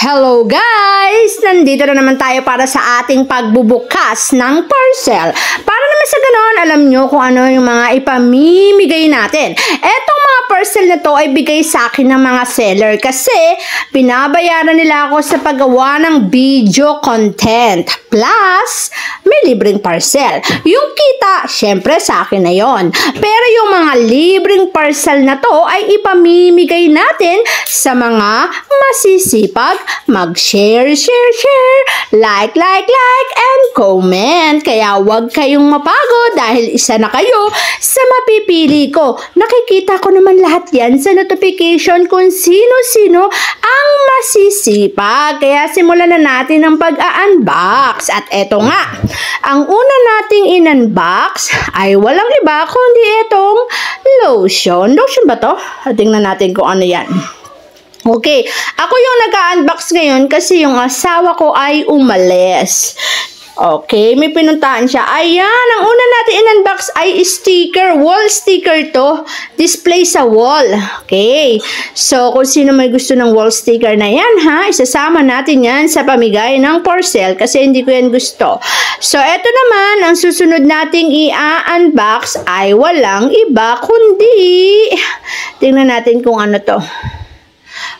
Hello guys! Nandito na naman tayo para sa ating pagbubukas ng parcel. Para naman sa ganon, alam nyo kung ano yung mga ipamimigay natin. Etong mga parcel na to ay bigay sa akin ng mga seller kasi pinabayaran nila ako sa paggawa ng video content. Plus, may libreng parcel. Yung kita, syempre sa akin na yon. Pero yung mga libreng parcel na to ay ipamimigay natin sa mga masisipag mag-share, like, and comment. Kaya huwag kayong mapagod dahil isa na kayo sa mapipili ko. Nakikita ko naman lahat yan sa notification kung sino-sino ang masisipag. Kaya simulan na natin ang pag-unbox. At eto nga, ang una nating in-unbox ay walang iba kundi etong lotion. Lotion ba to? Tingnan natin kung ano yan. Okay, ako yung nag-unbox ngayon kasi yung asawa ko ay umalis. Okay, may pinuntahan siya. Ayan, ang una natin in-unbox ay sticker. Wall sticker to. Display sa wall. Okay, so kung sino may gusto ng wall sticker na yan ha, isasama natin yan sa pamigay ng parcel kasi hindi ko yan gusto. So, eto naman, ang susunod nating i-unbox ay walang iba kundi. Tingnan natin kung ano to.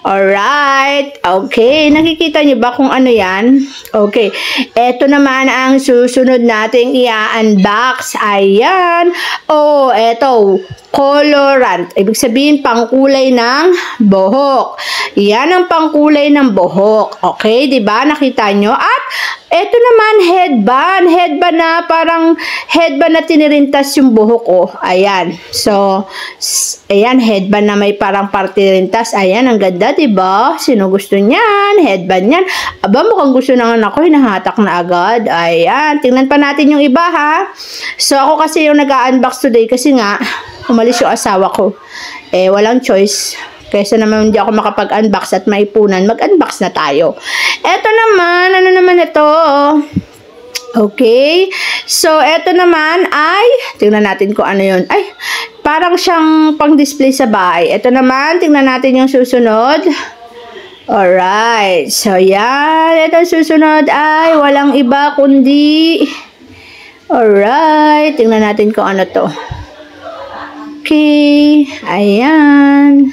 Alright, okay, nakikita niyo ba kung ano yan? Okay, eto naman ang susunod nating i-unbox. Ayan, oh, eto, colorant. Ibig sabihin, pangkulay ng buhok. Yan ang pangkulay ng buhok. Okay, di ba? Nakita nyo? At eto naman, headband. Headband na parang headband na tinirintas yung buhok ko. Ayan. So, ayan, headband na may parang partirintas. Ayan, ang ganda, diba? Sino gusto niyan? Headband yan. Aba, mukhang gusto ng anak ko. Hinahatak na agad. Ayan. Tingnan pa natin yung iba, ha? So, ako kasi yung nag-unbox today kasi nga, umalis yung asawa ko. Eh, walang choice. Kaysa naman hindi ako makapag-unbox at maipunan, mag-unbox na tayo. Eto naman, ano naman ito? Okay. So, eto naman ay, tingnan natin kung ano yun. Ay, parang siyang pang-display sa bahay. Eto naman, tingnan natin yung susunod. Alright. So, yan. Ito susunod ay walang iba kundi. Alright. Tingnan natin kung ano to. Okay. Ayan.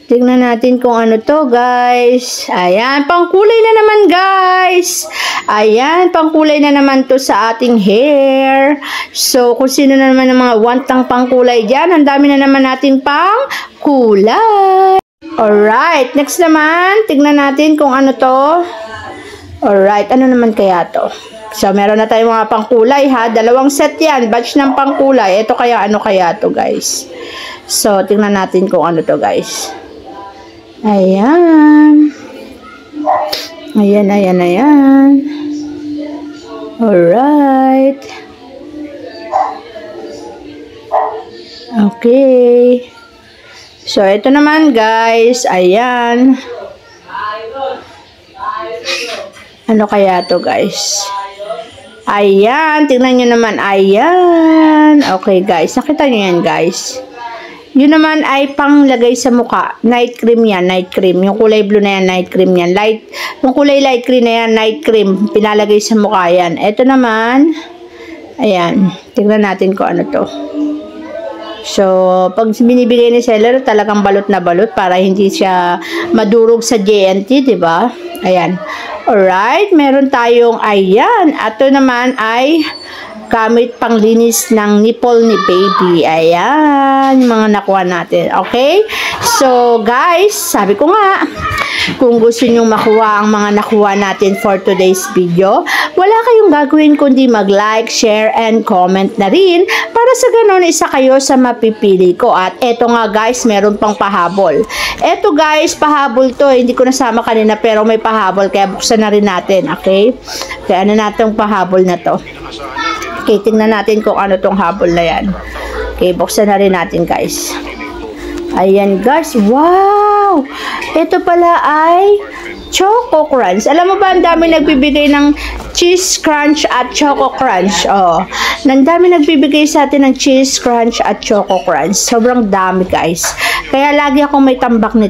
Tingnan natin kung ano to, guys. Ayan, pangkulay na naman, guys. Ayan, pangkulay na naman to sa ating hair. So, kung sino na naman ang mga wantang pangkulay dyan, ang dami na naman natin pangkulay. Alright, next naman, tingnan natin kung ano to. Alright, ano naman kaya to? So, meron na tayong mga pangkulay, ha? Dalawang set yan, batch ng pangkulay. Ito kaya, ano kaya to, guys? So, tingnan natin kung ano to, guys. Ayan. Ayan. Alright. Okay. So, ito naman, guys. Ayan. Ano kaya to, guys? Ayan. Tingnan nyo naman. Ayan. Okay, guys. Nakita nyo yan, guys. Yun naman ay panglagay sa mukha. Night cream yan, night cream. Yung kulay blue na yan, night cream yan. Yung kulay light green na yan, night cream. Pinalagay sa mukha yan. Ito naman, ayan. Tignan natin kung ano to. So, pag binibigay ni seller, talagang balot na balot para hindi siya madurog sa JNT, diba? Ayan. Alright, meron tayong, ayan. Ito naman ay gamit panglinis ng nipple ni baby. Ayan, mga nakuha natin. Okay? So, guys, sabi ko nga, kung gusto nyong makuha ang mga nakuha natin for today's video, wala kayong gagawin kundi mag-like, share, and comment na rin para sa ganon isa kayo sa mapipili ko. At eto nga, guys, meron pang pahabol. Eto, guys, pahabol to. Hindi ko nasama kanina pero may pahabol kaya buksan na rin natin. Okay? Kaya ano natong pahabol na to? Okay, tingnan natin kung ano tong habol na yan. Okay, buksan na rin natin, guys. Ayan, guys. Wow! Ito pala ay Choco Crunch. Alam mo ba, ang dami nagbibigay ng Cheese Crunch at Choco Crunch. Oh, ang dami nagbibigay sa atin ng Cheese Crunch at Choco Crunch. Sobrang dami, guys. Kaya lagi akong may tambak nito.